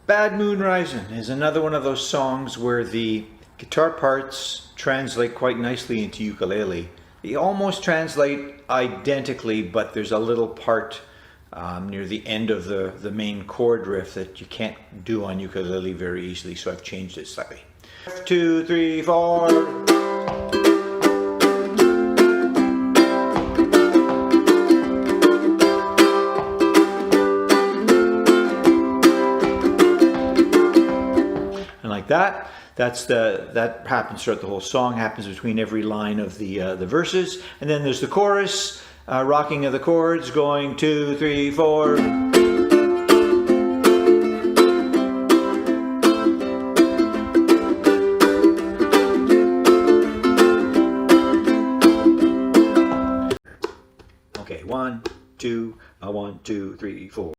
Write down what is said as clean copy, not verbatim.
Bad Moon Rising is another one of those songs where the guitar parts translate quite nicely into ukulele. They almost translate identically, but there's a little part near the end of the main chord riff that you can't do on ukulele very easily, so I've changed it slightly. 2, 3, 4. And like that. That happens throughout the whole song, happens between every line of the verses. And then there's the chorus, rocking of the chords, going 2, 3, 4. Okay, 1, 2, 1, 2, 3, 4.